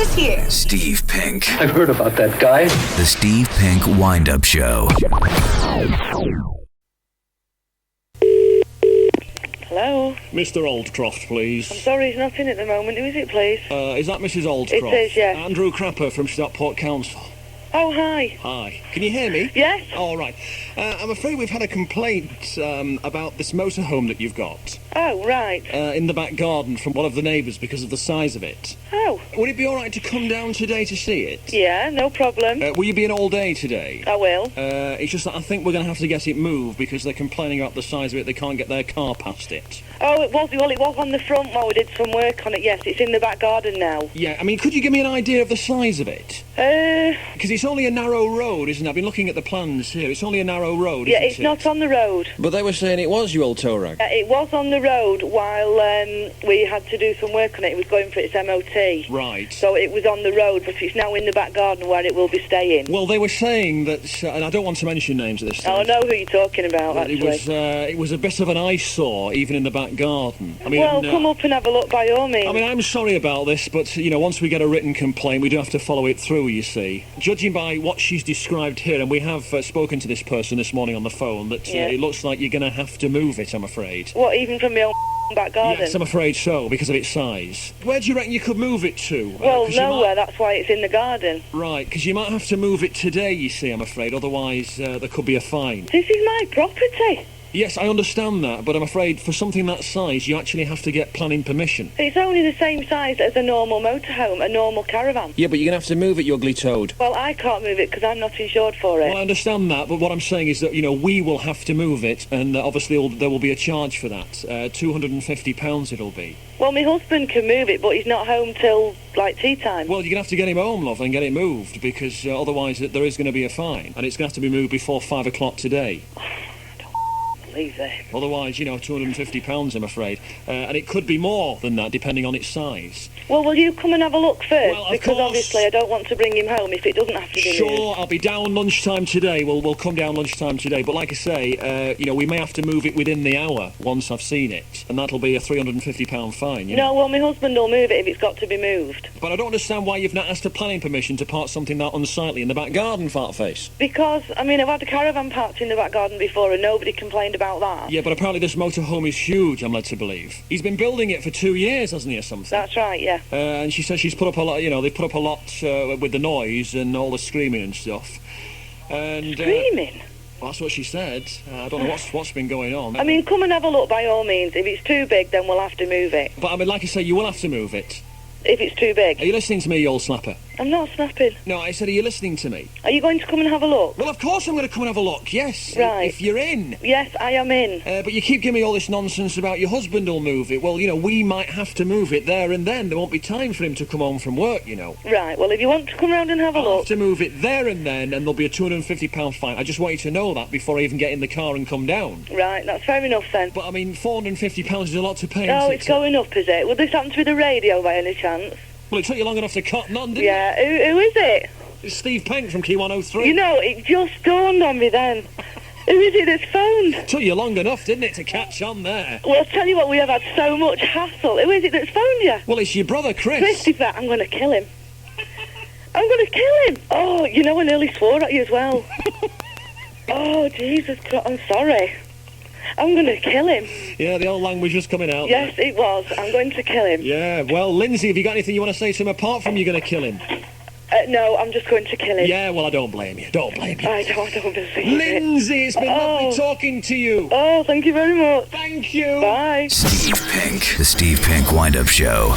who's here? Steve Penk. I've heard about that guy. The Steve Penk Wind-Up Show. Hello? Mr. Oldcroft, please. I'm sorry, he's not in at the moment. Who is it, please? Is that Mrs. Oldcroft? It is, yes. Andrew Crapper from Stockport Council. Oh, hi. Hi. Can you hear me? Yes. All right. I'm afraid we've had a complaint about this motorhome that you've got. Oh, right. In the back garden from one of the neighbours because of the size of it. Oh. Would it be all right to come down today to see it? Yeah, no problem. Will you be in all day today? I will. It's just that I think we're going to have to get it moved because they're complaining about the size of it. They can't get their car past it. Oh, it was on the front while we did some work on it. Yes, it's in the back garden now. Yeah, I mean, could you give me an idea of the size of it? Because it's only a narrow road, isn't it? I've been looking at the plans here. It's only a narrow road, yeah, isn't it's it? not on the road. But they were saying it was, you old tow rag. It was on the road while we had to do some work on it. It was going for its MOT. Right. So it was on the road, but it's now in the back garden where it will be staying. Well, they were saying that, and I don't want to mention names at this stage. Oh, I know who you're talking about, actually. It was a bit of an eyesore, even in the back garden. I mean, well, come up and have a look by all means. I mean, I'm sorry about this, but, you know, once we get a written complaint, we do have to follow it through, you see. Judging by what she's described here, and we have spoken to this person this morning on the phone, that it looks like you're going to have to move it, I'm afraid. What, even from my own back garden? Yes, I'm afraid so, because of its size. Where do you reckon you could move it to? Well, nowhere, that's why it's in the garden. Right, because you might have to move it today, you see, I'm afraid, otherwise there could be a fine. This is my property. Yes, I understand that, but I'm afraid for something that size, you actually have to get planning permission. It's only the same size as a normal motorhome, a normal caravan. Yeah, but you're going to have to move it, you ugly toad. Well, I can't move it because I'm not insured for it. Well, I understand that, but what I'm saying is that, you know, we will have to move it, and obviously there will be a charge for that. £250 it'll be. Well, my husband can move it, but he's not home till, like, tea time. Well, you're going to have to get him home, love, and get it moved, because otherwise there is going to be a fine, and it's going to have to be moved before 5 o'clock today. Leave it. Otherwise, you know, £250, I'm afraid. And it could be more than that, depending on its size. Well, will you come and have a look first? Well, because course. Obviously I don't want to bring him home if it doesn't have to be moved. Sure, I'll be down lunchtime today. We'll come down lunchtime today. But like I say, you know, we may have to move it within the hour once I've seen it. And that'll be a £350 fine, you know? No, well, my husband will move it if it's got to be moved. But I don't understand why you've not asked for planning permission to park something that unsightly in the back garden, fartface. Because, I mean, I've had a caravan parked in the back garden before and nobody complained about that. Yeah, but apparently this motorhome is huge, I'm led to believe. He's been building it for 2 years, hasn't he, or something? That's right, yeah. And she says she's put up a lot, you know, they put up a lot with the noise and all the screaming and stuff. And Screaming? Well, that's what she said. I don't know what's been going on. I mean, come and have a look by all means. If it's too big, then we'll have to move it. But I mean, like I say, you will have to move it. If it's too big. Are you listening to me, you old snapper? I'm not snapping. No, I said, are you listening to me? Are you going to come and have a look? Well, of course I'm going to come and have a look, yes. Right. If you're in. Yes, I am in. But you keep giving me all this nonsense about your husband will move it. Well, you know, we might have to move it there and then. There won't be time for him to come home from work, you know. Right, well, if you want to come round and have a I'll look... have to move it there and then, and there'll be a £250 fine. I just want you to know that before I even get in the car and come down. Right, that's fair enough then. But, I mean, £450 is a lot to pay. Oh, it's going up, is it? Will this happen to the radio by any chance? Well, it took you long enough to cotton on, didn't it? Yeah, who is it? It's Steve Penk from Key 103. You know, it just dawned on me then. Who is it that's phoned? It took you long enough, didn't it, to catch on there? Well, I'll tell you what, we have had so much hassle. Who is it that's phoned you? Well, it's your brother, Chris. Christopher, I'm going to kill him. I'm going to kill him. Oh, you know, I nearly swore at you as well. Oh, Jesus Christ, I'm sorry. I'm going to kill him. Yeah, the old language was coming out. Yes, it was. I'm going to kill him. Yeah, well, Lindsay, have you got anything you want to say to him apart from you're going to kill him? No, I'm just going to kill him. Yeah, well, I don't blame you. Don't blame you. I don't believe it. Lindsay, it's been lovely talking to you. Oh, thank you very much. Thank you. Bye. Steve Penk. The Steve Penk Wind-Up Show.